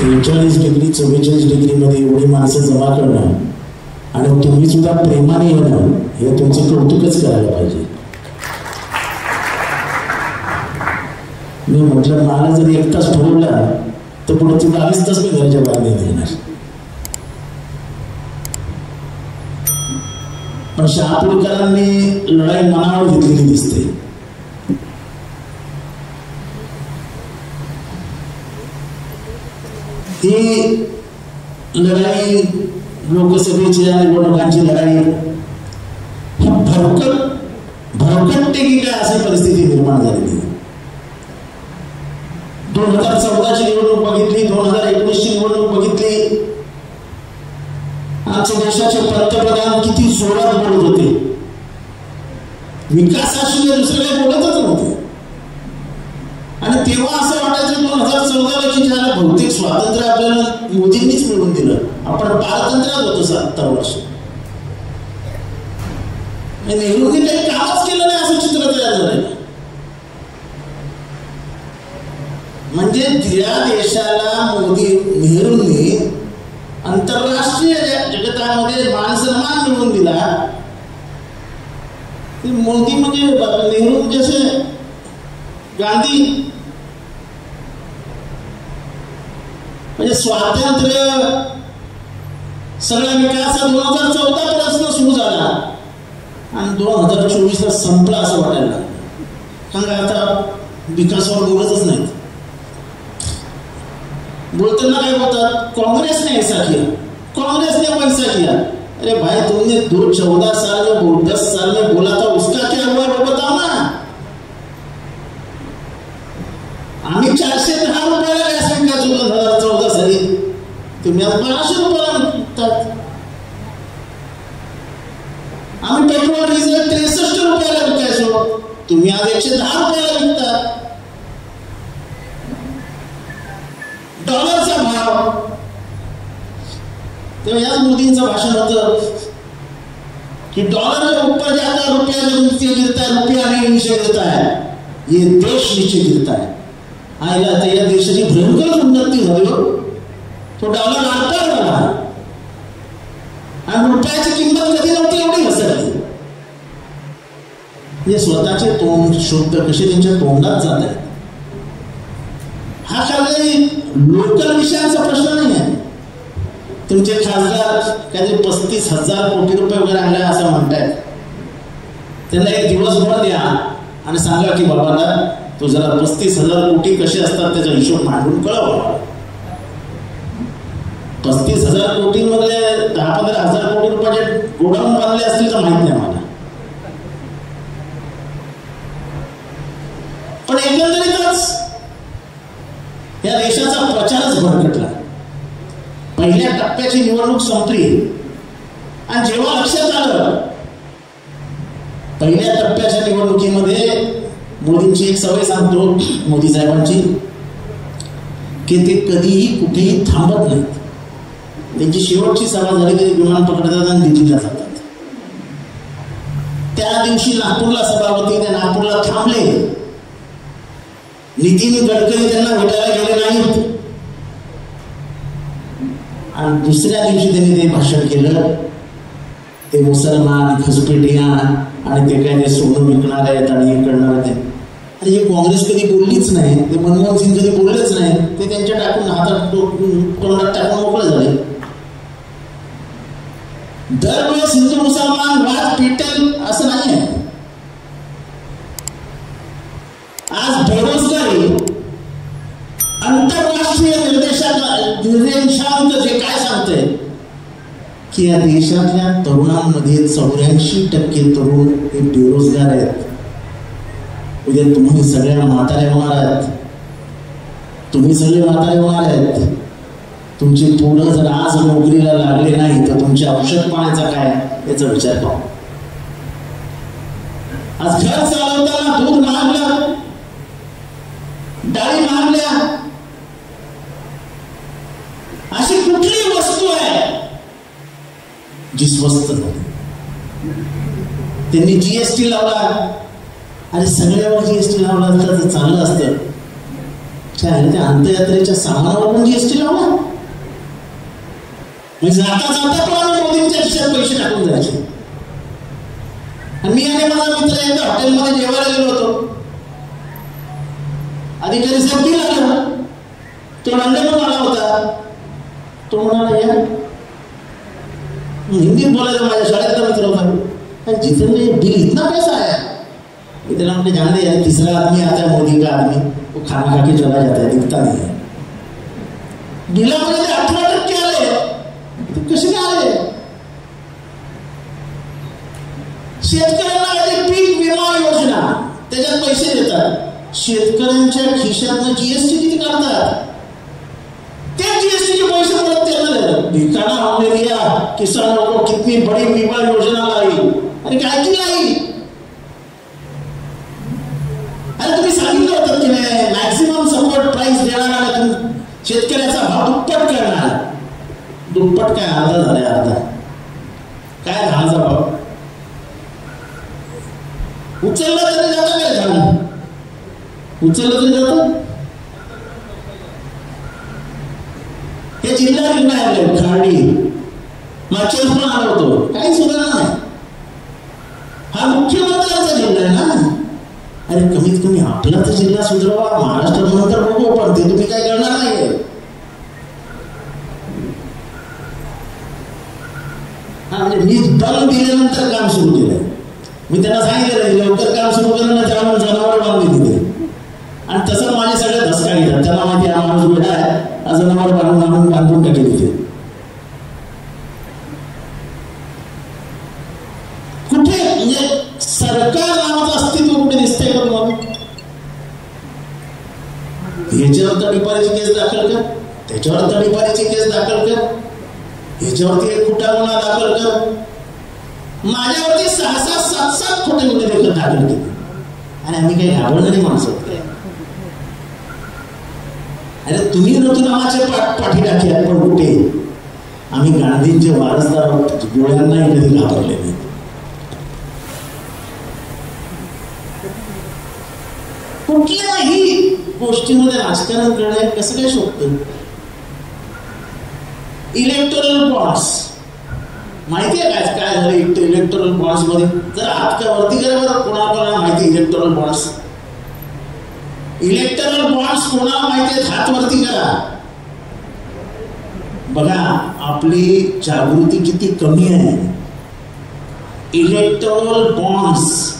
43 degree 44 डिग्रीमध्ये एवढी माणसं जमा करणं आणि तुम्ही सुद्धा प्रेमाने येणं हे तुमचं कौतुकच करायला पाहिजे. मी म्हटलं मला जर 1 तास ठरवला तर पुढे 22 तास मी घराच्या बाहेर नाही येणार. पण शहापूरकरांनी लढाई मनावर घेतलेली दिसते. ही लढाई लोकसभेच्या निवडणुकांची लढाई ही भरकटते की काय अशी परिस्थिती निर्माण झालेली. 2014ची निवडणूक बघितली, 2019ची निवडणूक बघितली. आमच्या देशाचे पंतप्रधान किती जोरात बोलत होते, विकासाशिवाय दुसरं काही बोलतच नव्हते. आणि तेव्हा असं वाटायचं 2014ला की ज्याला भौतिक स्वातंत्र्य आपल्याला मोदींनीच मिळवून दिलं, आपण पारतंत्र्यात होतो 70 वर्ष. नेहरूंनी काही कामच केलं नाही असं चित्र तयार झालं. म्हणजे ज्या देशाला नेहरूंनी आंतरराष्ट्रीय जगतामध्ये मानसन्मान मिळवून दिला, मोदी म्हणजे नेहरू जसे गांधी. म्हणजे स्वातंत्र्य सगळा विकास 2014 पासून सुरू झाला आणि 2024ला संपला असं वाटायला लागलं. कारण आता विकासावर बोलतच नाहीत. बोलताना काय बोलतात, कांग्रेसने ऐसा किया, कांग्रेसने वैसा किया. अरे भाई तुमने 14 साल में 10 साल में बोला था, उसका क्या हुआ वो बताओ ना. आम्ही 410 रुपयाला गॅस विकायचो 2014 साली, तुम्ही आज 1200 रुपयाला विकतात. आम्ही पेट्रोल डिझेल 63 रुपयाला विकायचो, तुम्ही आज 110 रुपयाला विकतात. डॉलरचा भाव, तेव्हा याच मोदींचं भाषण होतं की डॉलर के ऊपर जाता रुपया नीचे गिरता है, रुपया नहीं नीचे गिरता है, ये देश नीचे गिरता है. आयला तर या देशाची भयंकर उन्नती झाली. तो डॉलर आता झाला आणि रुपयाची किंमत कधी नव्हती एवढी घसरली. हे स्वतःचे तोंड शब्द कसे त्यांच्या तोंडात जात आहेत. हा काही लोकल विषयांचा प्रश्न नाही आहे. तुमचे खासदार काहीतरी 35,000 कोटी रुपये वगैरे आणले असं म्हणतायत. त्यांना एक दिवसभर द्या आणि सांगा की बाबाला तू जरा 35,000 कोटी कसे असतात त्याचा हिशोब मांडून कळव. 35,000 कोटींमधले 10-15,000 कोटी रुपयाचे गोडाऊन बांधले असतील तर माहित नाही मला. पण एकंदरीतच या देशाचा प्रचारच भरकटला. पहिल्या टप्प्याची निवडणूक संपली आणि जेव्हा लक्षात आलं पहिल्या टप्प्याच्या निवडणुकीमध्ये मोदींची एक सवय सांगतो, मोदी साहेबांची, की ते कधीही कुठेही थांबत नाहीत. त्यांची शेवटची सभा झाली की विमान पकडतात आणि दिल्लीला जातात. त्या दिवशी नागपूरला सभा होती, त्या नागपूरला थांबले. नितीन गडकरी त्यांना भेटायला गेले नाहीत आणि दुसऱ्या दिवशी त्यांनी ते भाषण केलं. ते मुसलमान घसपेटिया आणि ते काय ते सोनं विकणार आहेत आणि हे करणार आहेत. आणि हे काँग्रेस कधी बोललीच नाही, ते मनमोहन सिंग कधी बोललेच नाही. ते त्यांच्या टाकून हातात तोंडात टाकून मोकळे झाले. दरवेळेस हिंदू मुसलमान वाद पेटेल असं नाही आहे. आज बेरोजगारी आंतरराष्ट्रीय निर्देशांक जे काय सांगते की या देशातल्या तरुणांमध्ये 84% तरुण हे बेरोजगार आहेत. उद्या तुम्ही सगळ्या म्हातारे होणार आहेत. तुम्ही सगळे म्हातारे होणार आहेत. तुमची पोरं जर आज नोकरीला लागले नाही तर तुमच्या औषध पाण्याचा काय याचा विचार करा. आज घर चालवताना दूध महागलं, डाळी महागल्या. अशी कुठली वस्तू आहे जी स्वस्त झाली? त्यांनी जीएसटी लावला. अरे सगळ्यावर जीएसटी लावला तर चाललं असतं. त्या अंत्ययात्रेच्या सामानावर पण जीएसटी लावला. म्हणजे जाता जाता पण आम्ही मोदींच्या खिशात पैसे टाकून जायचे. मी आणि माझा मित्र एकदा हॉटेलमध्ये जेवायला गेलो होतो. अधिकारी साहेब की लागला, तो लंडनहून आला होता. तो म्हणाला या हिंदीत बोलायचं, माझ्या शाळेतला मित्र होता. जितने बिल इतना पैसा आया. मैं तेरा हमने जान दिया, तीसरा आदमी आता है मोदी का आदमी, वो खाना खा के चला जाता है, दिखता नहीं है. बिलामध्ये 18% आले. कसे काय आले? शेतकऱ्यांना पीक विमा योजना त्याच्यात पैसे देतात. शेतकऱ्यांच्या खिशातनं जीएसटी किती काढतात? त्या जीएसटी के पैसे परत त्यांना भिकाना हमने दिया, किसानों को कितनी बड़ी बीमा योजना लाई. अरे काय की लाई? अरे तुम्ही सांगितलं होतं की नाही मॅक्सिमम सपोर्ट प्राइस देणार, शेतकऱ्याचा भाव दुप्पट करणार. दुप्पट काय, अर्धा झालाय अर्धा. काय दहाचा भाव उचलला तरी जातं काय झालं? उचललं तरी जातं. हे जिल्हा निर्णय खाडी मागच्या पण आलो होतो, काही सुधारणा नाही. हा मुख्यमंत्र्यांचा जिल्हा आहे ना. अरे कमीत कमी आपला तर जिल्हा सुधारवा, महाराष्ट्रात नंतर बघू, पण ते तुम्ही काय करणार नाही. म्हणजे मी दम दिल्यानंतर काम सुरू केलं. मी त्यांना सांगितलं लवकर काम सुरू केलं ना, त्याला जनावर बांधली दिले. आणि तसं माझे सगळे धसका घेतात. त्यांना माहिती हा माणूस वेळा आहे, जनावर बांधून टाकेल तिथे. कुठे म्हणजे सरकार नावाचं अस्तित्व कुठे दिसतंय का तुम्हाला? ह्याच्यावर तडीपारीची केस दाखल कर, त्याच्यावर तडीपारीची केस दाखल कर, ह्याच्यावरती एक खोटा गुन्हा दाखल कर. माझ्यावरती 6-6, 7-7 खोटे गुन्हे देखील दाखल केले. आणि आम्ही काही घाबरणारी माणसं होते. अरे तुम्ही ऋतुनामाचे पाठी टाकले, पण कुठे आम्ही गांधींचे वारसदार आहोत. गोळ्यांनाही कधी घाबरले नाही. कुठल्याही गोष्टीमध्ये राजकारण करणं कसं काय शोधतं? इलेक्टोरल बॉन्ड्स माहिती आहे काय झालं इलेक्टोरल बॉन्ड्स मध्ये? जर हात का वरती करा बरं, कोणाला माहिती इलेक्टोरल बॉन्ड्स? इलेक्टोरल बॉन्ड्स कोणाला माहिती आहेत? हात वरती करा. बघा आपली जागृती किती कमी आहे. इलेक्टोरल बॉन्ड्स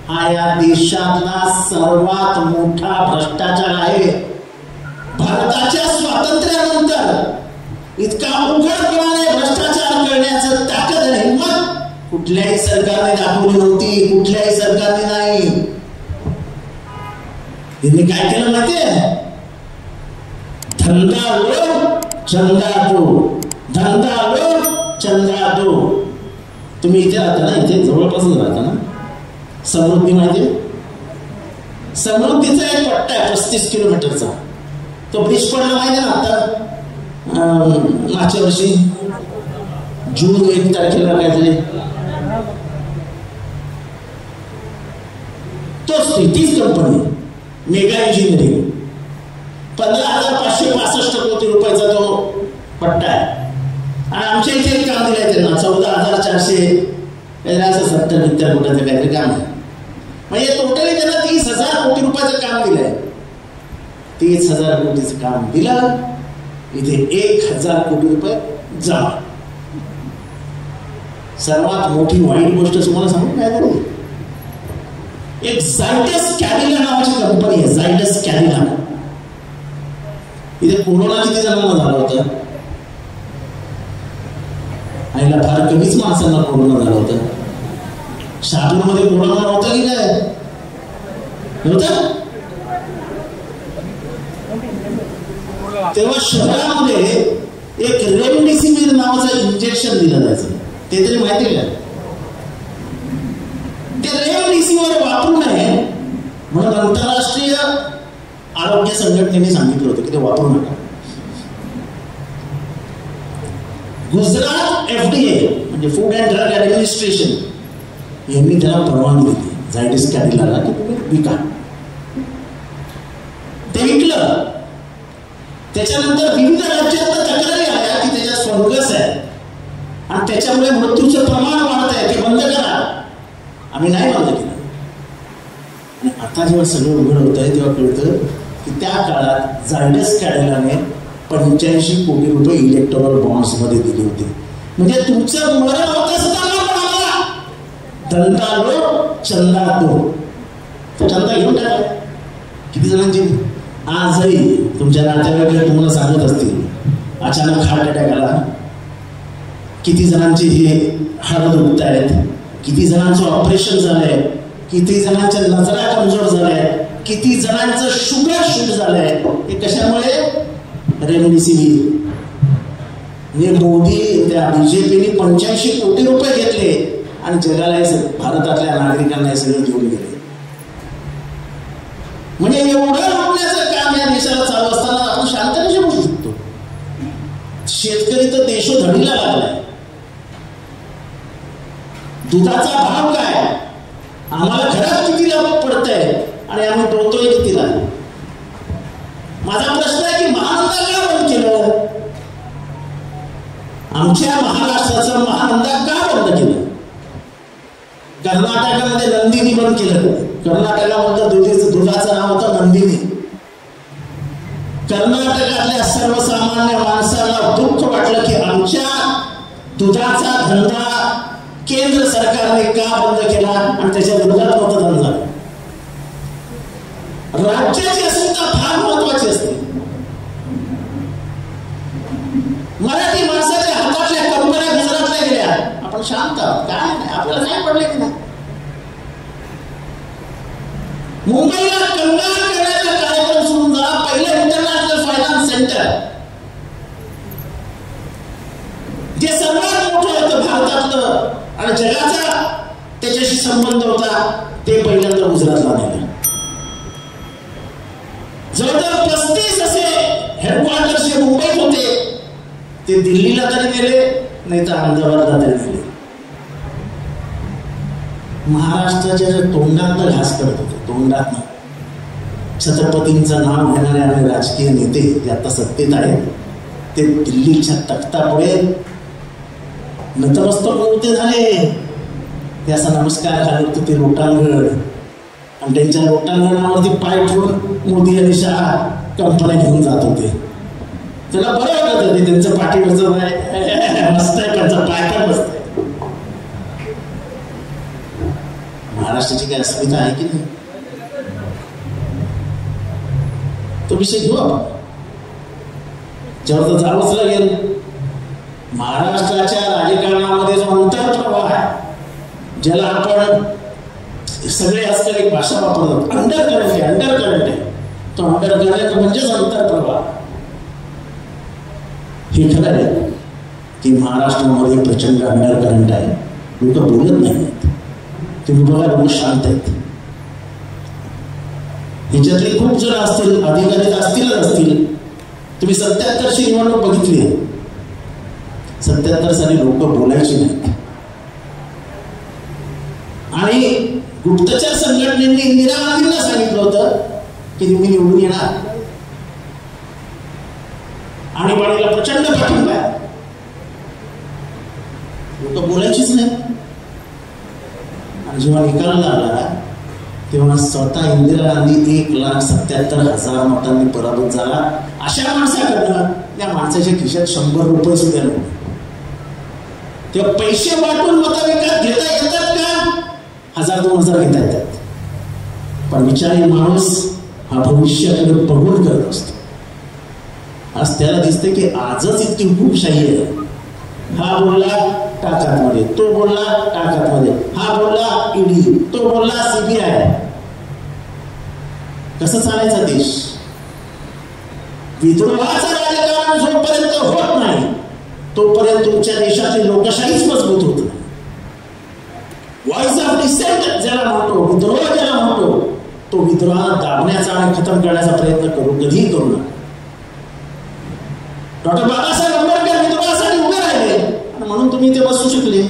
हा या देशातला सर्वात मोठा भ्रष्टाचार आहे. भारताच्या स्वातंत्र्यानंतर इतका उघडपणाने भ्रष्टाचार करण्याचं ताकद आणि हिंमत कुठल्याही सरकारने दाखवली नव्हती. कुठल्याही सरकारने नाही. त्यांनी काय केलं माहितीये? धंदा लो चंदा दो, धंदा लो चंदा दो. तुम्ही इथे राहता ना, इथे जवळपासच राहता ना. समृद्धी माहितीये? समृद्धीचा एक पट्टा आहे 35 किलोमीटरचा. तो ब्रिज पडला माहिती ना आता मागच्या वर्षी जून 1 तारखेला काहीतरी. तोच तीच कंपनी मेगा इंजिनिअरिंग 15,565 कोटी रुपयाचा तो पट्टा आहे. आणि आमच्या इथे एक काम दिलंय त्यांना 14,400 असं 70-70 कोटीचं काहीतरी काम आहे. म्हणजे टोटली त्यांना 30,000 कोटी रुपयाचं काम दिलंय. 30,000 कोटीचं काम दिलं. इथे 1,000 कोटी रुपये जमा. सर्वात मोठी वाईट गोष्ट तुम्हाला सांगू काय करू? एक झायडस कॅडिला नावाची कंपनी आहे. झायडस कॅडिला. इथे कोरोना किती जणांना झाला होता? आईला फार कमीच माणसांना कोरोना झाला होता. शहापूरमध्ये कोरोना नव्हता की काय? नव्हता. तेव्हा शहरामध्ये एक रेमडेसिवीर नावाचं इंजेक्शन दिलं जायचं. ते तरी माहिती का? ते रेमडेसिवीर वापरू नये म्हणून आंतरराष्ट्रीय आरोग्य संघटनेने सांगितलं होतं की ते वापरू नका. गुजरात FDA म्हणजे फूड अँड ड्रग ऍडमिनिस्ट्रेशन यांनी त्याला परवानगी दिली झायडस कॅडिलाला की तुम्ही विका. ते विकलं. केलं. त्याच्यानंतर विविध राज्यात तक्रारी आल्या की त्याच्यात फंगस आहे आणि त्याच्यामुळे मृत्यूचं प्रमाण वाढत आहे, ते बंद करा. आम्ही नाही बंद केलं. आणि आता जेव्हा सगळं उघड होत आहे तेव्हा कळतं की त्या काळात झायडस कॅडिलाने 85 कोटी रुपये इलेक्टोरल बॉन्ड्समध्ये दिले होते. म्हणजे तुमचं मरण होत असताना पण आम्हाला धंदा लो चंदा दो, चंदा घेऊन टाका. किती जणांची आजही तुमच्या नातेवाईक तुम्हाला सांगत असतील अचानक हार्ट अटॅक आला, किती जणांचे हे हाड दुखत आहेत, किती जणांचं ऑपरेशन झालंय, किती जणांच्या नजरा कमजोर झाल्या, किती जणांचं शुगर शूट झालंय. हे कशामुळे? रेमडेसिवीर. म्हणजे मोदी त्या बीजेपीने 85 कोटी रुपये घेतले आणि जगाला भारतातल्या नागरिकांना हे सगळं देऊन गेले. म्हणजे एवढं लुटण्याचं काम या देशाला चालू असताना आपण शांत कशी बसू शकतो? शेतकरी तर देशोधडीला लागलाय. दुधाचा भाव काय? आम्हाला घरात कितीला पडतंय आणि आम्ही टोळतोय कितीला? माझा प्रश्न आहे की महानंदा का बंद केलं? आमच्या महाराष्ट्राचं महानंदा का बंद केलं? कर्नाटकामध्ये नंदिनी बंद केलं. कर्नाटकामध्ये दुधाचं नाव होतं नंदिनी. कर्नाटकातल्या सर्वसामान्य माणसाला दुःख वाटलं की आमच्या दुधाचा धंदा केंद्र सरकारने का बंद केला आणि त्याच्या विरोधात मतदान झालं. राज्याची अस्मिता फार महत्वाची असते. मराठी माणसाच्या हातातल्या कंपन्या गुजरातला गेल्या, आपण शांत आहोत, काय नाही, आपल्याला काय पडले की नाही. मुंबईला कंगाल करण्याचा कार्यक्रम सुरू झाला. पहिलं इंटरनॅशनल फायनान्स सेंटर, जे सर्वात मोठं होतं भारतातलं आणि जगाचा त्याच्याशी संबंध होता, ते पहिल्यांदा गुजरातला नेलं. जवळजवळ 35 असे हेडक्वार्टर्स जे मुंबईत होते ते दिल्लीला तरी नेले, नाही तर अहमदाबादला तरी नेले. महाराष्ट्राच्या तोंडातनं घास करत होते, तोंडातनं. छत्रपतींचं नाव घेणारे आणि राजकीय नेते जे आता सत्तेत आहेत ते दिल्लीच्या तख्तापुढे नतमस्तक होते झाले. ते असा नमस्कार घालत होते लोटांगण आणि त्यांच्या लोटांगणावरती पाय ठेवून मोदी आणि शहा कंपन्या घेऊन जात होते. त्याला बरं वाटत होते, त्यांचं पाठीवरचं मस्त आहे, त्यांचा पाय काय मस्त आहे. महाराष्ट्राची काय अस्मिता आहे की नाही? तो विषय घेऊ आपण. जेव्हा तर जावंच लागेल. महाराष्ट्राच्या राजकारणामध्ये जो अंतर्प्रवाह आहे, ज्याला आपण सगळे आजकाल एक भाषा वापरतात, अंडरकरंट आहे, अंडरकरंट आहे. तो अंडरकरंट म्हणजेच अंतर्प्रवाह. हे खरं आहे की महाराष्ट्रामध्ये प्रचंड अंडरकरंट आहे. लोक बोलत नाहीत, तुम्ही बघा लोक शांत आहेत. ह्याच्यातले खूप जण असतील, अधिकारी असतीलच असतील. तुम्ही 77ची निवडणूक बघितली. 77 साली लोक बोलायची नाहीत आणि गुप्तचर संघटनेने इंदिरा गांधींना सांगितलं होतं की तुम्ही निवडून येणार. आणीबाणीला प्रचंड पाठिंबा आहे, लोक बोलायचीच नाही. आणि जेव्हा निकाल लागला तेव्हा स्वतः इंदिरा गांधी 1,77,000 मतांनी पराभूत झाला. अशा माणसाकडनं त्या माणसाच्या खिशात 100 रुपये सुद्धा नव्हते. तेव्हा पैसे वाटून मतं विकत घेता येतात का? 1,000-2,000 घेता येतात. पण विचारी माणूस हा भविष्याकडे बघून करत असतो. आज त्याला दिसते की आजच इतकी हुकूमशाही आहे. हा बोलला टाकातमध्ये, तो बोलला टाकातमध्ये, हा बोलला ईडी, तो बोलला सीबीआय. कसं चालायचा देश? विद्रोहाचं राजकारण जोपर्यंत होत नाही तोपर्यंत तुमच्या देशाची लोकशाहीच मजबूत होत नाही. व्हॉइस ऑफ डिसेंट ज्याला म्हणतो, विद्रोह ज्याला म्हणतो, तो विद्रोहाला दाबण्याचा आणि खतम करण्याचा प्रयत्न कधीही करू नका. डॉक्टर बाबासाहेब आंबेडकर विद्रोहासाठी उभे राहिले आणि म्हणून तुम्ही ते बसू शकले.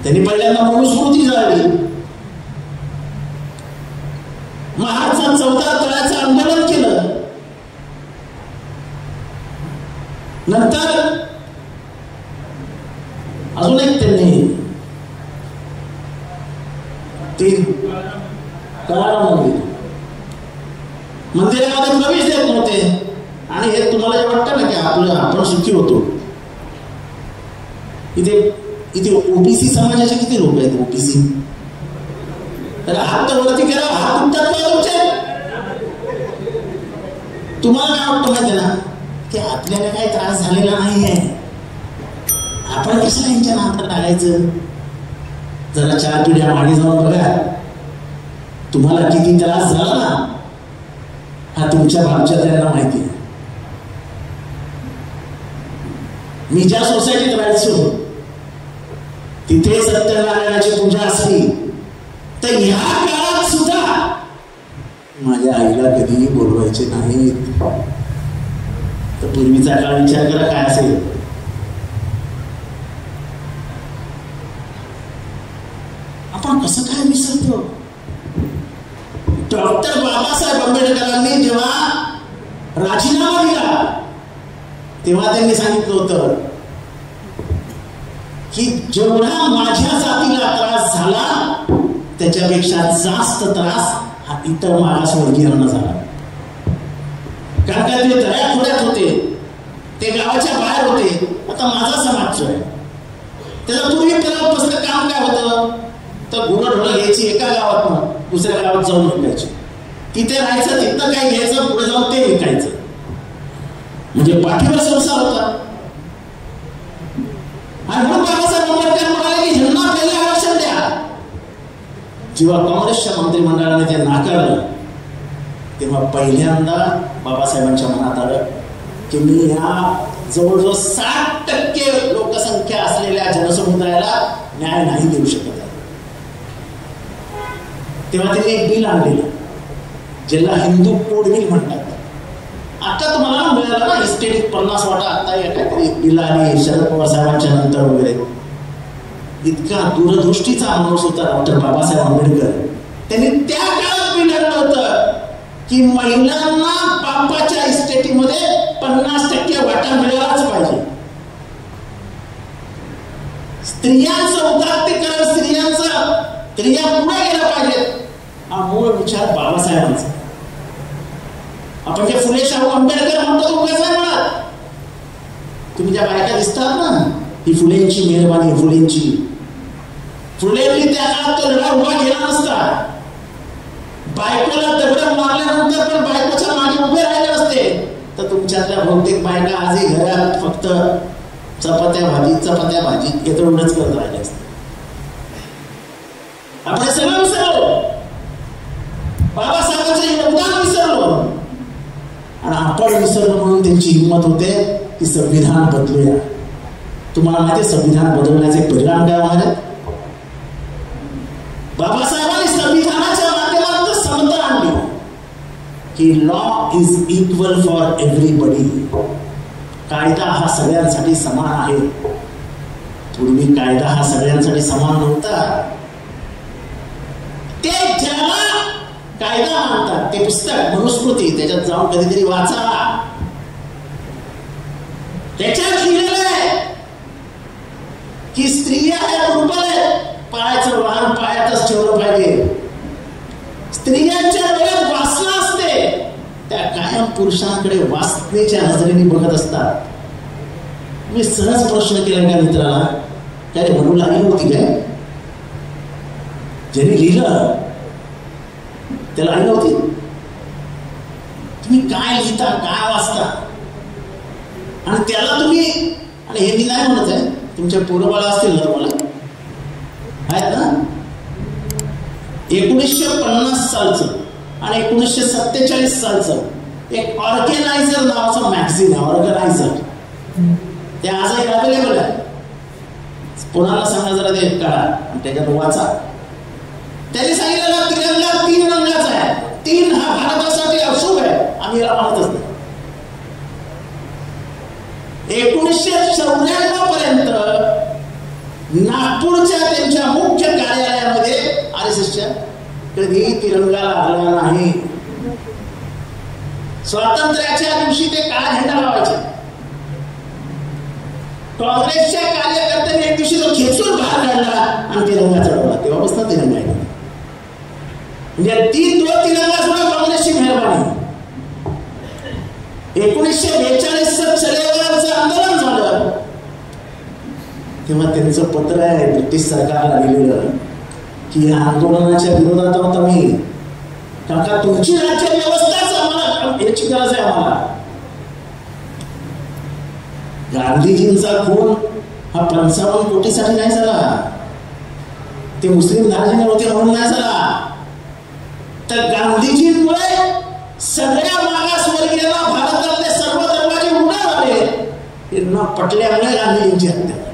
त्यांनी पहिल्यांदा मनुस्मृती जाळली. महाराष्ट्रात 14 तळ्याचं आंदोलन केलं. नंतर अजून एक त्यांनी ते मंदिरामध्ये प्रवेश देत नव्हते. आणि हे तुम्हाला जे वाटतं ना की आपण सुखी होतो, इथे ओबीसी समाजाचे किती लोक आहेत? ओबीसी तर हात वरती केला, हात उठतात का तुमचे? तुम्हाला काय वाटतं माहिती ना की आपल्याला काही त्रास झालेला नाहीये, आपण कशाला यांच्या नात्यात लागायचं? जरा 4 पिढ्या मागे जाऊन बघा, तुम्हाला किती त्रास झाला ना हा तुमच्या भावच्या त्यांना माहिती आहे. मी ज्या सोसायटीत राहायचो तिथे सत्यनारायणाची पूजा असली तर ह्या काळात सुद्धा माझ्या आईला कधीही बोलवायचे नाहीत. तर पूर्वीचा काळ विचार करा काय असेल. आपण कसं काय विसरतो? डॉक्टर बाबासाहेब आंबेडकरांनी जेव्हा राजीनामा दिला तेव्हा त्यांनी सांगितलं होतं की जेवढा माझ्या जातीला त्रास झाला त्याच्यापेक्षा जास्त त्रास हा इतर मागासवर्गीयांना झाला. कारण का ते दऱ्याखोऱ्यात होते, ते गावाच्या बाहेर होते. आता माझा समाज जो आहे त्याला पूर्वी पहिल्यापासून काम काय होतं तर गुरंढोरं घ्यायची एका गावात दुसऱ्या गावात जाऊन विकायची, तिथे राहायचं, तिथं काय घ्यायचं, पुढे जाऊन ते विकायचं. म्हणजे पाठीवर संसार होता. आणि म्हणून बाबासाहेब आंबेडकर म्हणाले की ह्यांना पहिलं आरक्षण द्या. जेव्हा काँग्रेसच्या मंत्रिमंडळाने ते नाकारलं तेव्हा पहिल्यांदा बाबासाहेबांच्या मनात आलं की मी ह्या जवळजवळ 60% लोकसंख्या असलेल्या जनसमुदायाला न्याय नाही देऊ शकत. तेव्हा त्यांनी एक बिल आणलेलं ज्याला हिंदू कोड बिल म्हणतात. आता तुम्हाला मिळालं ना इस्टेट 50 वाटा. आता काहीतरी बिल आली शरद पवार साहेबांच्या नंतर वगैरे. इतका दूरदृष्टीचा माणूस होता डॉक्टर बाबासाहेब आंबेडकर. त्यांनी त्या काळात बिल आणलं होतं की महिलांना बापाच्या इस्टेटीमध्ये 50% वाटा मिळालाच पाहिजे. स्त्रियांचं उदात्तीकरण, स्त्रिया पुढे गेल्या पाहिजेत, हा मूळ विचार बाबासाहेबांचा. आपण जे फुले शाहू आंबेडकर म्हणतो तो कसं म्हणत, तुम्ही ज्या बायका दिसतात ना ही फुलेंची मेहरबानी, फुलेंनी त्या काळात तो लढा उभा केला नसता. बायकोला दगड मारल्यानंतर पण बायकोच्या मागे उभे राहिले नसते तर तुमच्यातल्या बहुतेक बायका आजही घरात फक्त चपात्या भाजी एवढंच करत राहिले असते. आपण सगळं विसरलो, बाबासाहेबांचं योगदान विसरलो. आणि आपण विसरलो म्हणून त्यांची हिंमत होते की संविधान बदलूया. तुम्हाला माहिती संविधान बदलण्याचे परिणाम काय होणार आहेत? बाबासाहेबांनी संविधानाच्या माध्यमातून समता आणली की law is equal for everybody. कायदा हा सगळ्यांसाठी समान आहे. पूर्वी कायदा हा सगळ्यांसाठी समान नव्हता. ते ज्याला कायदा मानतात ते पुस्तक मनुस्मृती त्याच्यात जाऊन कधीतरी वाचा. त्याच्यात लिहिलेलं आहे की स्त्रिया ह्या दुर्बल आहेत, पायाचं वाहन पायातच ठेवलं पाहिजे. स्त्रियांच्या डोळ्यात वासना असते, त्या कायम पुरुषांकडे वासनेच्या नजरेने बघत असतात. मी सहज प्रश्न केला एका मित्राला, काय म्हणू लागली होती काय? ज्यांनी लिहिलं त्याला आई नव्हती. तुम्ही काय लिहिता, काय वाचता आणि त्याला तुम्ही, आणि हे मी नाही म्हणत आहे, तुमच्या पोरबाळा असतील ना तुम्हाला आहेत ना, 1950 सालचं आणि 1947 सालचं एक ऑर्गनायझर नावाचं मॅगझिन आहे. ऑर्गनायझर ते आजही अवेलेबल आहे. कोणाला सांगा जरा ते काढा आणि त्याच्यात वाचा. त्यांनी सांगितलं तिरंगा 3 रंगाचा आहे. 3 हा भारतासाठी अशुभ आहे, आम्ही याला मानतच नाही. 1994 पर्यंत नागपूरच्या त्यांच्या मुख्य कार्यालयामध्ये RSSच्या कधी तिरंगा लागला नाही. स्वातंत्र्याच्या दिवशी ते काळा झेंडा लावायचे. काँग्रेसच्या कार्यकर्त्यांनी एक दिवशी तो खेचून बाहेर काढला आणि तिरंगा चढवला. तेव्हापासून तिरंगा आहे. म्हणजे ती तो तिरंगा सुद्धा काँग्रेसची मेहरबानी. 1942 चळवळीचं आंदोलन झालं तेव्हा त्यांचं पत्र आहे ब्रिटिश सरकारला लिहिलेलं की या आंदोलनाच्या विरोधात आहोत आम्ही, काका तुमची राज्य व्यवस्थाच आम्हाला याची गरज आहे. आम्हाला गांधीजींचा खून हा 55 कोटीसाठी नाही झाला, ते मुस्लिम धार्जिणे होते म्हणून नाही झाला, तर गांधीजींमुळे सगळ्या मागासवर्गीयांना भारतातले सर्व दरवाजे उघडे झाले. हे न पटल्यामुळे गांधीजींची हत्या झाली.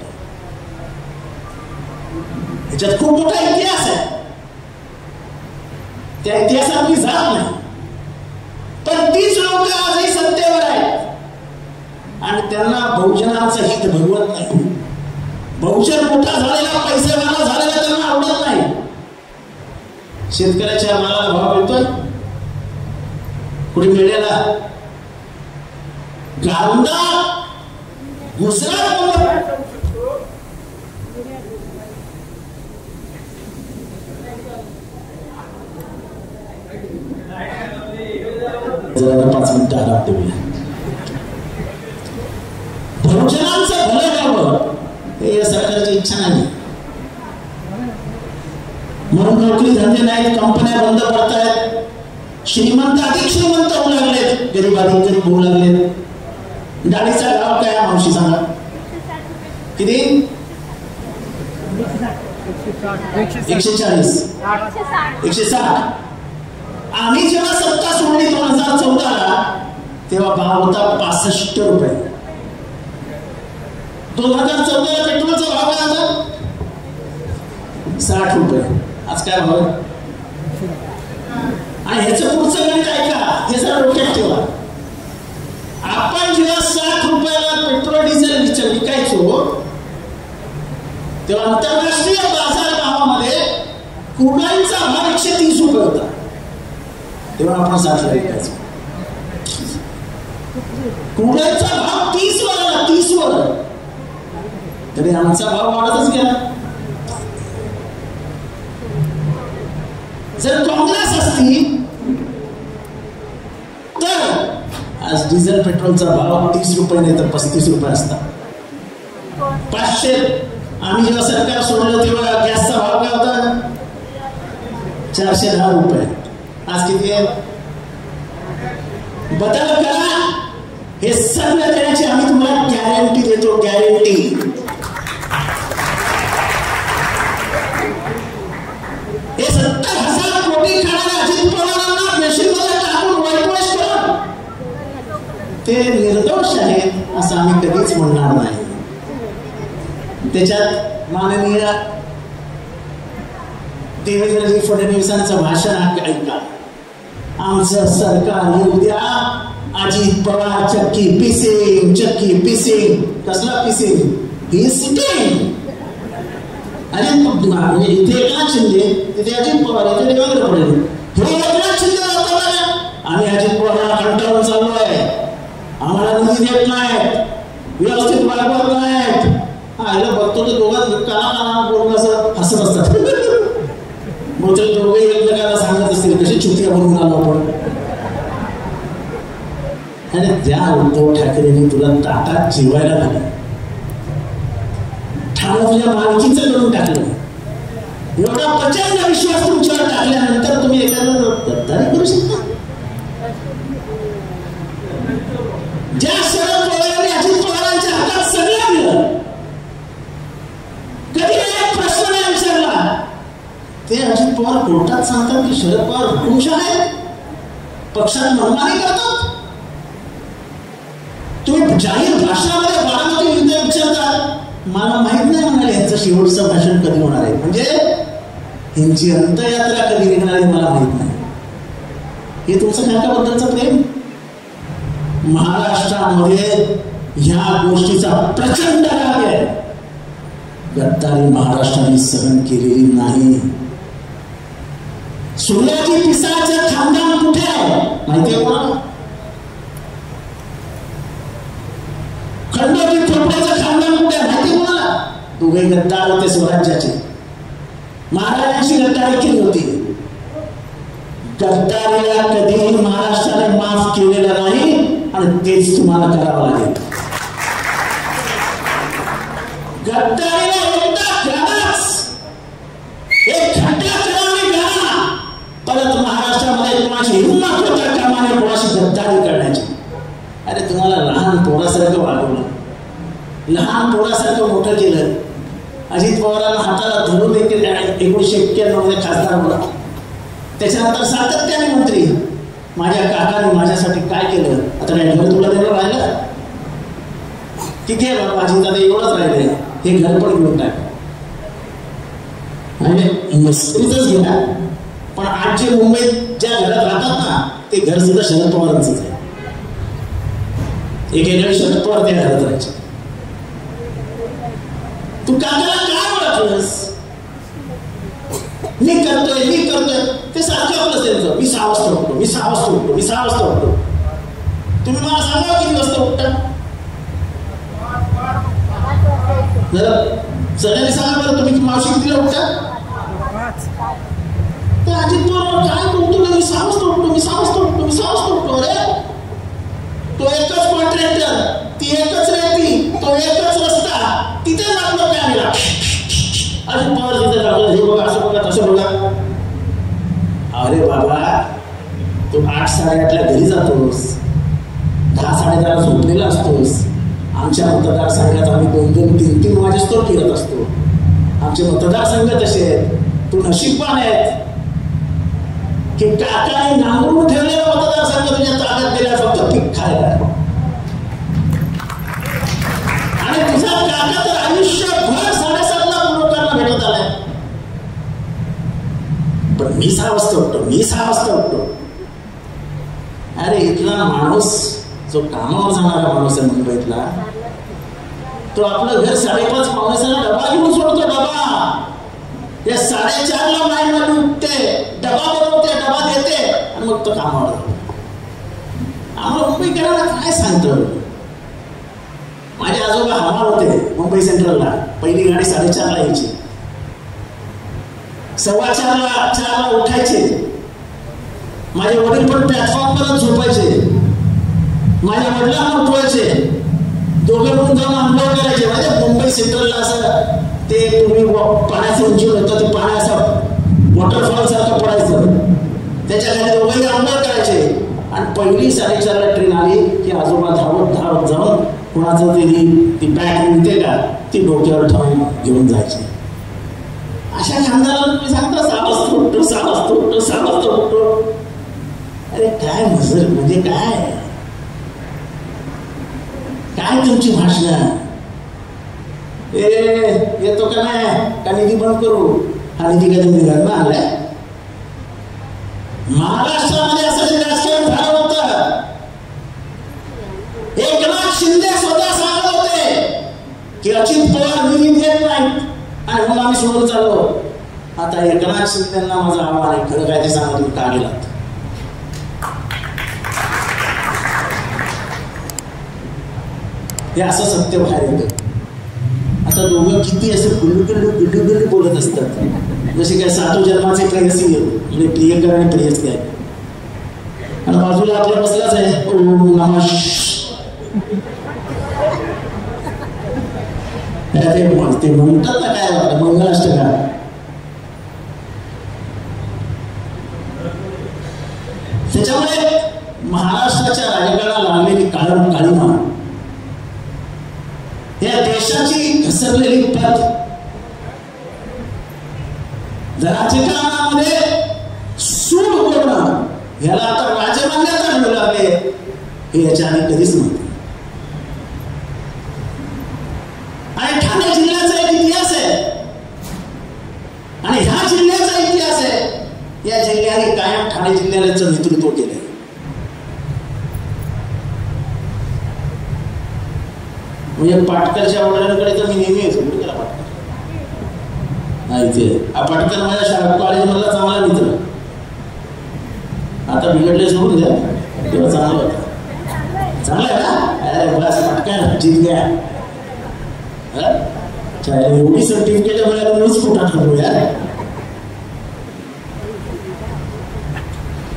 याच्यात खूप मोठा इतिहास आहे, त्या इतिहासात मी जात नाही. पण तीच लोक आजही सत्तेवर आहेत आणि त्यांना बहुजनांचं हित भगवत नाही. बहुजन मोठा झालेला, पैसेवाला झालेला त्यांना आवडत नाही. शेतकऱ्याच्या मालाला भाव मिळतोय कुठे मिळाला? कांदा गुजरात जरा 5 मिनिटं आराम देऊया. बहुजनांचं भलं व्हावं हे या सरकारची इच्छा नाही. म्हणून नोकरी धंदे नाहीत, कंपन्या बंद पडतायत, श्रीमंत अधिक श्रीमंत होऊ लागलेत, गरीब अधिक गरीब होऊ लागलेत. डाळीचा भाव काय मावशी सांगा किती? 140 160. आम्ही जेव्हा सत्ता सोडली 2014 तेव्हा भाव होता 65 रुपये. 2014 पेट्रोलचा भाव काय होता? 60 रुपये. आज काय भाव? आणि ह्याचं पुढचं गणित ऐका, हे जरा डोक्यात ठेवा. आपण जेव्हा 60 रुपयाला पेट्रोल डिझेल विकायचो तेव्हा आंतरराष्ट्रीय बाजार भावामध्ये क्रूड भाव 130 रुपये होता. तेव्हा आपण 60 ला विकायचो. क्रूडचा भाव 30 वर आला, 30 वर. तरी आमचा भाव वाढतच गेला. जर काँग्रेस असती तर आज डिझेल पेट्रोलचा भाव 30 रुपये नाही तर 35 रुपये असता. 500. आम्ही जेव्हा सरकार सोडलं तेव्हा गॅसचा भाव काय होता? 410 रुपये. आज किती आहे? बदल करा. हे सगळं देण्याची आम्ही तुम्हाला गॅरंटी देतो, गॅरंटी. हे 70,000 कोटी खाणाऱ्या अजित पवारांना मशीनमध्ये टाकून वाईटवाश करून ते निर्दोष आहेत असं आम्ही कधीच म्हणणार नाही. त्याच्यात माननीय देवेंद्रजी फडणवीसांचं भाषण ऐका. आमचं सरकार येऊ द्या, अजित पवार चक्की पिसिंग, चक्की पिसिंग. कसला पिसिंग? ही सिटिंग. म्हणजे इथे एकनाथ शिंदे, तिथे अजित पवार, इथे देवेंद्र फडणवीस. हे एकनाथ शिंदे आम्ही अजित पवारांना कंटाळून चाललो आहे, आम्हाला निधी देत नाहीत, व्यवस्थित वागवत नाहीत. आयला बघतो तर दोघात काना बोलून असं हसत असतात. मग ते दोघे एकमेकांना सांगत असतील कशी चुक्या बनवून आलो आपण. आणि त्या उद्धव ठाकरेंनी तुला ताटात जेवायला दिलं, ठाणे तुझ्या मालकीचं करून टाकलं. एवढा प्रचंड विश्वास तुमच्यावर टाकल्यानंतर तुम्ही एखाद्या गद्दारी करू शकता? ज्या शरद पवारांनी अजित पवारांच्या हातात सगळं दिलं, कधी एक प्रश्न नाही विचारला. ते अजित पवार कोर्टात सांगतात की शरद पवार हुकुमशाह आहेत, पक्षात मनमानी करतात. तुम्ही जाहीर भाषणामध्ये बारामती युद्ध विचारतात, मला माहित नाही म्हणाले ह्याचं शेवटचं भाषण कधी होणार आहे, म्हणजे ह्यांची अंतयात्रा कधी निघणार आहे मला माहित नाही. हे तुमचं काकाबद्दलचं प्रेम. महाराष्ट्रामध्ये ह्या गोष्टीचा प्रचंड राग आहे. गद्दारी महाराष्ट्राने सहन केलेली नाही. सूर्याजी पिसाळचं खानदान कुठे आहे माहितीये कोणाला? खंडोजी खोपड्याचं खानदान कुठे आहे माहिती कोणाला? दोघे गद्दार होते स्वराज्याचे, महाराजांशी गद्दारी केली होती. गद्दारीला कधीही महाराष्ट्राने माफ केलेलं नाही आणि तेच तुम्हाला करावं लागेल. गद्दारीला एकदा गाणाच, एक खड्डा करावी गाणा, परत महाराष्ट्रामध्ये कोणाची हिंमत होता कामा नये कोणाशी गद्दारी करण्याची. अरे तुम्हाला लहान पोरासारखं वागवलं, लहान पोरासारखं मोठं केलं. अजित पवारांना हाताला धरून देखील 1991 मध्ये खासदार होता. त्याच्यानंतर सातत्याने मंत्री. माझ्या काकाने माझ्यासाठी काय केलं? आता काय घर तुला द्यायला राहिलं? किती आहे बाबा अजित एवढंच राहिले, हे घर पण घेऊन टाक. म्हणजे मस्तीच घ्या, पण आज जे मुंबईत ज्या घरात राहतात ना ते घर सुद्धा शरद पवारांच आहे. एकेकाळी शरद पवार त्या घरात राहायचे. तू काकाला काय ओळखलंस? मी करतोय ते सारखं आपलं त्यांचं. मी 6 वाजता उठतो, मी 6 वाजता उठतो, मी 6 वाजता उठतो. तुम्ही मला सांगा किती वाजता उठता? जरा सगळ्यांनी सांगा बरं तुम्ही मावशी कितीला उठता? तर अजित पवार काय बोलतो? मी 6 वाजता उठतो, मी 6 वाजता उठतो, मी 6 वाजता उठतो. अरे तो एकच कॉन्ट्रॅक्टर, ती एकच व्यक्ती, तो एकच रस्ता, तिथे लागलो कॅमेरा. अजित पवार तिथे लागलो, हे बघा असं बघा तसं बघा. अरे बाबा तू 8-8:30ला घरी जातोस, 10-10:30 झोपलेला असतोस. आमच्या मतदारसंघात आम्ही 2-2, 3-3 वाजेस्तोवर फिरत असतो. आमचे मतदारसंघ तसे आहेत. तू नशीबवान आहेत की काकाने नांगरून ठेवलेला मतदारसंघ तुझ्या ताब्यात दिला फक्त पीक खायला. आणि तुझा काका तर आयुष्यभर 7:30ला लोकांना भेटत आलाय. पण मी 6 वाजता उठतो, मी 6 वाजता उठतो. अरे इथला माणूस जो कामावर जाणारा माणूस आहे मुंबईतला, तो आपलं घर 5:30-5:45 डबा घेऊन सोडतो. डबा या 4:30ला माईमध्ये उठते, डबा बनवते, डबा देते आणि मग तो कामावर जातो. आम्हाला मुंबईकरांना काय सांगतो? माझे आजोबा हमाल होते मुंबई सेंट्रलला. पहिली गाडी 4:30ला यायची, 4:15ला उठायचे. माझे वडील पण प्लॅटफॉर्मवरच झोपायचे. माझ्या वडिलांना उठवायचे, दोघे मिळून जाऊन आंघोळ करायचे. म्हणजे मुंबई सेंट्रलला असं ते पूर्वी पाण्याचं उंची होतं, ते पाणी असं वॉटरफॉल सारखं पडायचं. त्याच्या खाली दोघेही आंघोळ करायचे. आणि पहिली 4:30ला ट्रेन आली की आजोबा धावत जाऊन कोणाचं तरी ती बॅग मिळते का ती डोक्यावर ठेवून घेऊन जायचे. अशा खानदाराला तुम्ही सांगता 6 वाजता उठतो, 6 वाजता उठतो, 6 वाजता उठतो. अरे काय मजर, म्हणजे काय तुमची भाषण? येतो का नाही का निधी बंद करू? हा निधी कधी निघाल ना आलाय? महाराष्ट्रामध्ये असं जे राजकारण झालं होतं, एकनाथ शिंदे स्वतः सांगत होते की अजित पवार निधी देत नाहीत आणि मग आम्ही सोडून चाललो. आता एकनाथ शिंदेना माझं आव्हान आहे, खरं काय ते सांगा तुम्ही का गेलात? हे असं सत्य बाहेर येतं. आता दोघं किती असं गुल्लू बोलत असतात, जसे काय 7 जन्माचे प्रेयसी, म्हणजे प्रियकर आणि प्रेयस काय. आणि बाजूला आपल्या बसलाच आहे ओम नमः. ते म्हणतात ना काय वाटतं मंगलाष्टका. त्याच्यामुळे महाराष्ट्राच्या राजकारणाला लागलेली काळिमा, या देशाची घसरलेली पत, राजकारणामध्ये सूड करणं, याला आता राजमान्यता मिळू लागले हे याच्या आधी कधीच नव्हते. आणि ठाणे जिल्ह्याचा एक इतिहास आहे, आणि ह्या जिल्ह्याचा इतिहास आहे. या जिल्ह्याने कायम ठाणे जिल्ह्याचं नेतृत्व केलंय. म्हणजे पाटकरच्या वडिलांकडे तर मी नेहमी यायचो. त्याला पाटकर इथे पाटकर माझ्या शाळा कॉलेजमधला चांगला मित्र. आता बिघडले सोडून द्या, तेव्हा चांगलं होतं. चांगलं आहे ना? अरे बस पटकन जीत गया. एवढी सर्टिफिकेट मिळालं म्हणूनच कुठं ठरवू यार.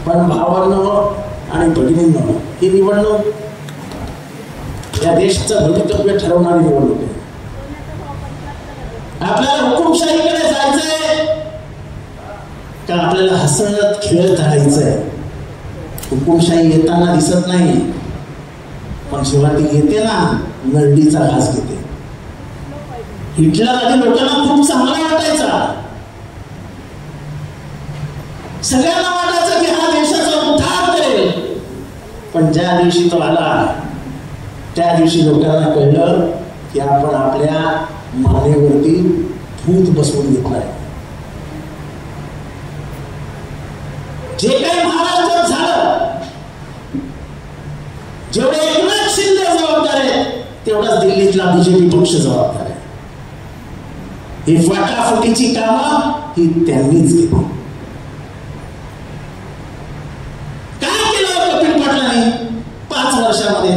पण भावांनो आणि भगिनींनो, ही निवडणूक या देशाचं भवितव्य ठरवणारी निवडणूक आहे. आपल्याला हुकुमशाहीकडे जायचंय का आपल्याला हसत खेळत राहायचंय? हुकुमशाही येताना दिसत नाही, पण जेव्हा ती येते ना, नरडीचा घास घेते. हिटलर आधी लोकांना खूप चांगला वाटायचा, सगळ्यांना वाटायचं की हा देशाचा उद्धार करेल. पण ज्या दिवशी तो आला त्या दिवशी लोकांना कळलं की आपण आपल्या मानेवरती भूत बसवून घेतलाय. जे काही महाराष्ट्रात झालं, जेवढे एकनाथ शिंदे जबाबदार आहेत, तेवढाच दिल्लीतला बीजेपी पक्ष जबाबदार आहे. ही फाटाफुटीची कामं ही त्यांनीच केली. काय केलं कपिल पाटलांनी 5 वर्षामध्ये,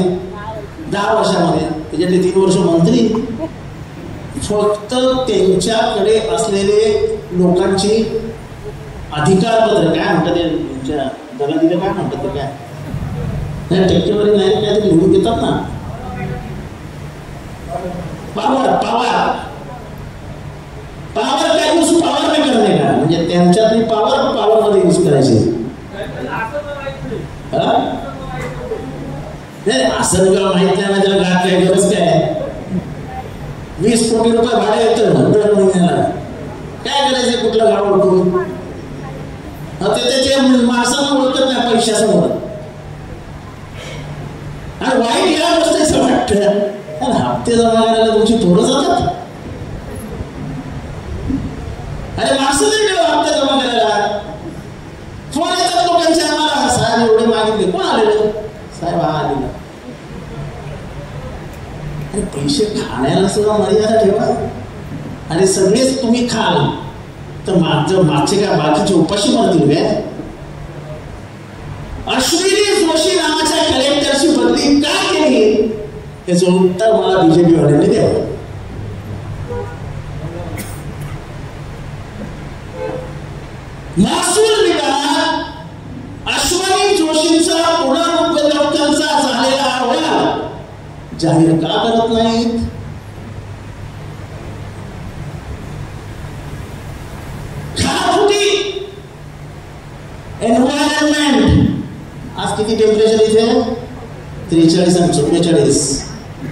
10 वर्षामध्ये? त्याच्यातले 3 वर्ष मंत्री. फक्त त्यांच्याकडे असलेले लोकांची अधिकारपत्र, काय म्हणतात ते, त्यांच्या दलालीला काय म्हणतात ते, काय नाही टक्केवारी नाही, काय ते लिहून देतात ना, पावर पावर पावर का यूज पावर में करने का, म्हणजे त्यांच्यातली पावर पावर मध्ये यूज करायची. असं तुला माहित नाही, त्याला घात काय गरज काय? 20 कोटी रुपये भाडे येतं दर महिन्याला, काय करायचं कुठलं गाव ओळखून? ते त्याच्या माणसांना ओळखत नाही पैशासमोर. आणि वाईट या गोष्टीचं वाटतं, हप्ते जमा करायला तुमची पोरं जातात. अरे माणसं नाही मिळव हप्ते जमा करायला. फोन येतात लोकांचे, आम्हाला साहेब एवढे मागितले. कोण आलेलं? साहेब हा आलेला. अरे पैसे खाण्याला सुद्धा मर्यादा ठेवा. आणि सगळेच तुम्ही खाल तर मागचे काय बाकीचे उपाशी मरतील काय? अश्विनी जोशी नावाच्या कलेक्टरची बदली का केली, याचं उत्तर मला बीजेपी वाल्यांनी द्यावं. महसूल विभाग अश्विनी जोशींचा पुनरुत्पादनाचा झालेला अहवाल जाहीर का करत नाहीत? एन्व्हायरमेंट, आज किती टेम्परेचर इथे? 43 आणि 44.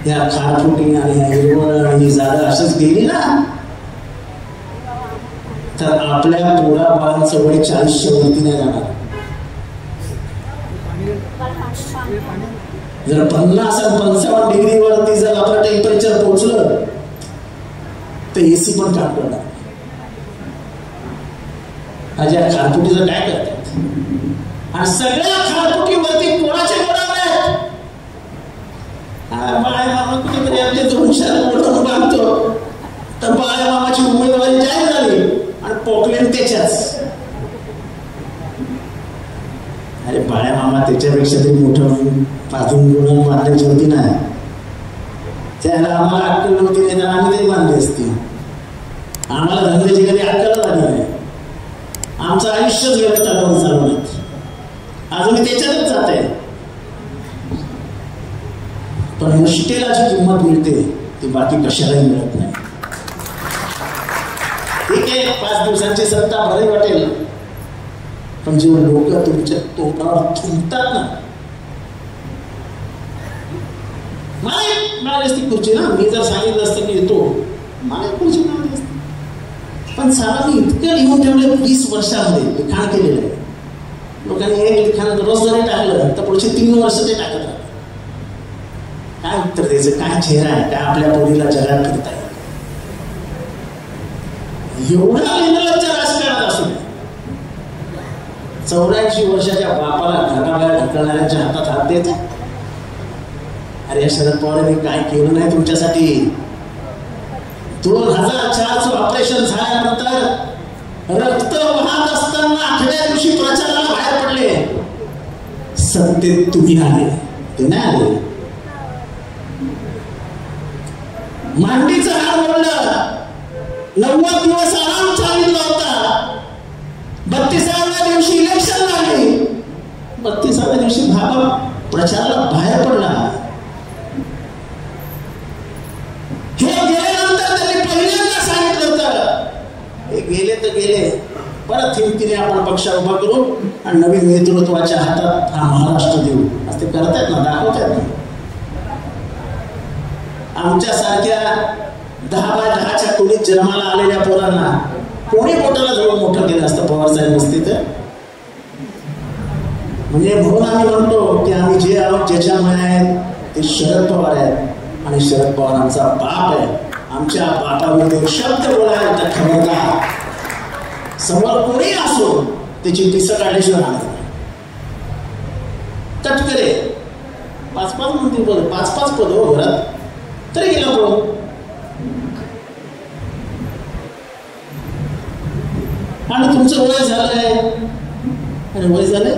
या खारफुटी आणि हिरवळ आणि झाडं अशीच गेली ना, तर आपल्या पोरा बाळांचं वय 40च्या वरती नाही जाणार. जर 50 आणि 55 डिग्रीवरती जर आपलं टेम्परेचर पोहोचलं तर एसी पण काम करणार. आज या खारफुटीचं काय करतात? आणि सगळ्या खारफुटीवरती कोणाचे गोडावले आहेत? बाळ्या मामा कुठेतरी आपले 200 मोठं बांधतो, तर बाळ्या मामाची उमेदवारी जाहीर झाली आणि पोकलेन त्याच्याच. अरे बाळ्या मामा त्याच्यापेक्षा तरी मोठं पाठवून गुण बांधायची होती ना. त्याला आम्हाला अक्कल नव्हती, नाही तर आम्ही तरी बांधली असती. आम्हाला धंद्याची कधी अक्कल झाली नाही. आमचं आयुष्यच गेलं तलावर चालवण्यात. अजून त्याच्यातच जात आहे. पण निष्ठेला जी किंमत मिळते ती बाकी कशालाही मिळत नाही. ठीक आहे, 5 दिवसांची सत्ता बरी वाटेल, पण जेव्हा लोक तुमच्या तोंडावर थुंकतात ना, मला असती खुर्ची ना, मी जर सांगितलं असतं की येतो, मला खुर्ची मिळाली असती. पण सरांनी इतकं लिहून ठेवलं, 20 वर्षामध्ये लिखाण केलेलं आहे. लोकांनी एक लिखाण रोज जरी टाकलं तर पुढचे 3 वर्ष ते टाकत राहतात. काय उत्तर द्यायचं? काय चेहरा आहे? काय आपल्या पोरीला जगात फिरता येईल? एवढा निर्लज्ज राजकारणात असू नये. 84 वर्षाच्या बापाला घराबाहेर ढकलणाऱ्यांच्या हातात हात द्यायचा. अरे या शरद पवारांनी काय केलं नाही तुमच्यासाठी? 2004चं ऑपरेशन झाल्यानंतर रक्त वाहत असताना आठव्या दिवशी प्रचाराला बाहेर पडले. सत्तेत तुम्ही आले, ते नाही आले. मांडीचं हार मोडलं, 90 दिवस आराम सांगितला होता. 32व्या दिवशी इलेक्शन लागली. 32व्या दिवशी भाबा प्रचाराला बाहेर पडला. हे गेल्यानंतर त्यांनी पहिल्यांदा सांगितलं होतं, हे गेले तर गेले, परत हिमतीने आपण पक्ष उभा करू आणि नवीन नेतृत्वाच्या हातात हा महाराष्ट्र देऊ. असं ते करतायत ना, दाखवतायत ना. आमच्यासारख्या 10x10च्या खोलीत जन्माला आलेल्या पोरांना कोणी पोटाला जवळ मोठं केलं असतं पवार साहेब नसते तर. म्हणजे म्हणून आम्ही म्हणतो की आम्ही जे आहोत, ज्याच्यामुळे आहेत ते शरद पवार आहेत आणि शरद पवार आमचा बाप आहे. आमच्या बापामध्ये शब्द बोलायला तर खबरदार. समोर कोणी असो त्याची पिसं काढल्याशिवाय राहणार नाही. तटकरे 5-5 मंत्री पद, 5-5 पद हो घरात, तरी गेला पळून. आणि तुमचं वय झालंय, आणि वय झालंय.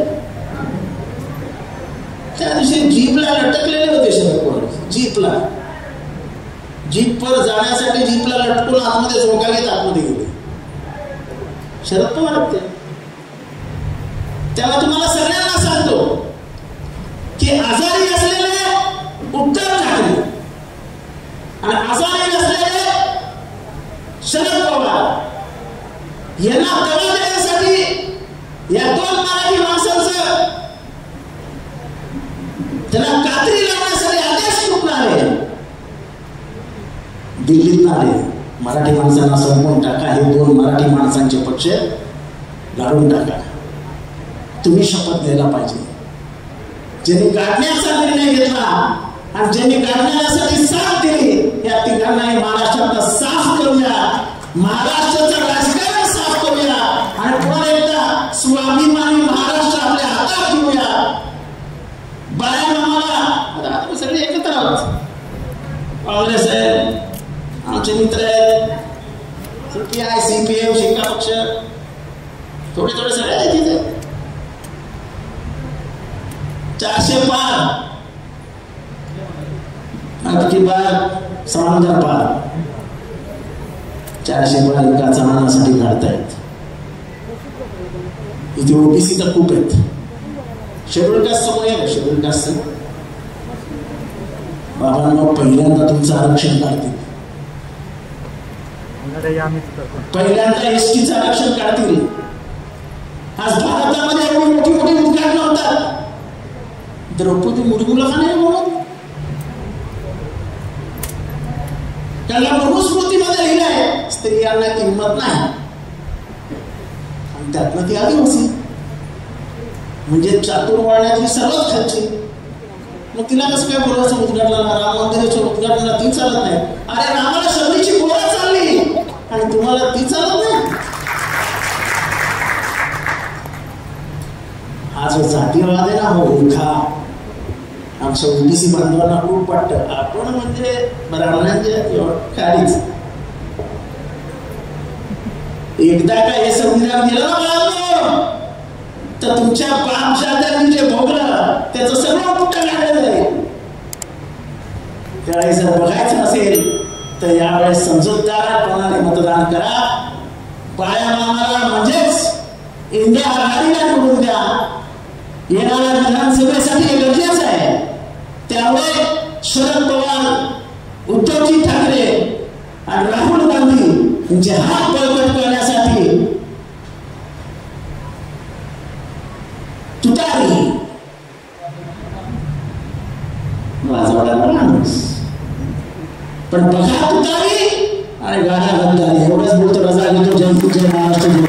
त्या दिवशी जीपला लटकलेले होते शरद पवार. जीपवर जाण्यासाठी जीपला लटकून आतमध्ये झोका घेत आतमध्ये गेले शरद पवार. त्याला तुम्हाला सगळ्यांना सांगतो की आजारी असलेले उद्धव ठाकरे आणि आजारी असलेले शरद पवार यांना दवा देण्यासाठी या 2 मराठी माणसांचं त्याला कात्री लावण्यासाठी आदेश कुठला आहे? दिल्लीत आले. मराठी माणसांना संपवून टाका, हे 2 मराठी माणसांचे पक्ष गाडून टाका. तुम्ही शपथ घ्यायला पाहिजे. ज्यांनी काढण्याचा निर्णय घेतला आणि ज्यांनी काढण्यासाठी साथ दिली, या तिघांना महाराष्ट्रात साफ करूया. महाराष्ट्राचं राजकारण साफ करूया आणि पुन्हा एकदा स्वाभिमानी महाराष्ट्र आपल्या हातात घेऊया. बाया आम्हाला आता सगळे एकत्र आहोत. काँग्रेस आहे, आमचे मित्र आहेत, CPI, CPM, शिक्का पक्ष, थोडे सगळे आहेत तिथे. 400 पार, अब की बार समांतर पार. 400 पार एका जमानासाठी काढतायत. इथे ओबीसी तर खूप आहेत. शेड्यूल कास्ट समोर आहे. शेड्यूल कास्ट बाबांना पहिल्यांदा तुमचं आरक्षण काढतील. पहिल्यांदा एसटीचं आरक्षण काढतील. आज भारतामध्ये एवढी मोठी उद्घाटन होतात. द्रौपदी मुर्मूला का नाही म्हणून? त्याला मनुस्मृतीमध्ये लिहिलंय स्त्रियांना किंमत नाही, आणि त्यातनं ती आदिवासी म्हणजे चातुर्वर्ण्यातली सर्वात खालची. मग तिला कसं काय बोलायचं उद्घाटनाला? राम मंदिराच्या उद्घाटनाला ती चालत नाही. अरे रामाला शबरीची गोळा चालली आणि तुम्हाला ती चालत नाही. हा जो जातीयवाद आहे ना, हो ओळखा. आमच्या ओबीसी बांधवांना खूप वाटतं आपण म्हणजे ब्राह्मणांच्या काळीच. एकदा का हे संविधान गेलं ना बाळांनो, तर तुमच्या बापजाद्यांनी जे भोगलं त्याचं सगळं कुठं काढलं जाईल. त्यावेळेस जर बघायचं असेल तर यावेळेस समजूतदारपणाने मतदान करा. बाया मामाला म्हणजेच इंडिया आघाडीला निवडून द्या. येणाऱ्या विधानसभेसाठी हे गरजेचं आहे. त्यामुळे शरद पवार, उद्धवजी ठाकरे आणि राहुल गांधी यांचे हात बळकट करण्यासाठी तुतारी वाजवणारा माणूस. पण बघा तुतारी आणि गाणं गद्दारी. एवढंच बोलतो. रजा घेतो. जय महाराष्ट्र.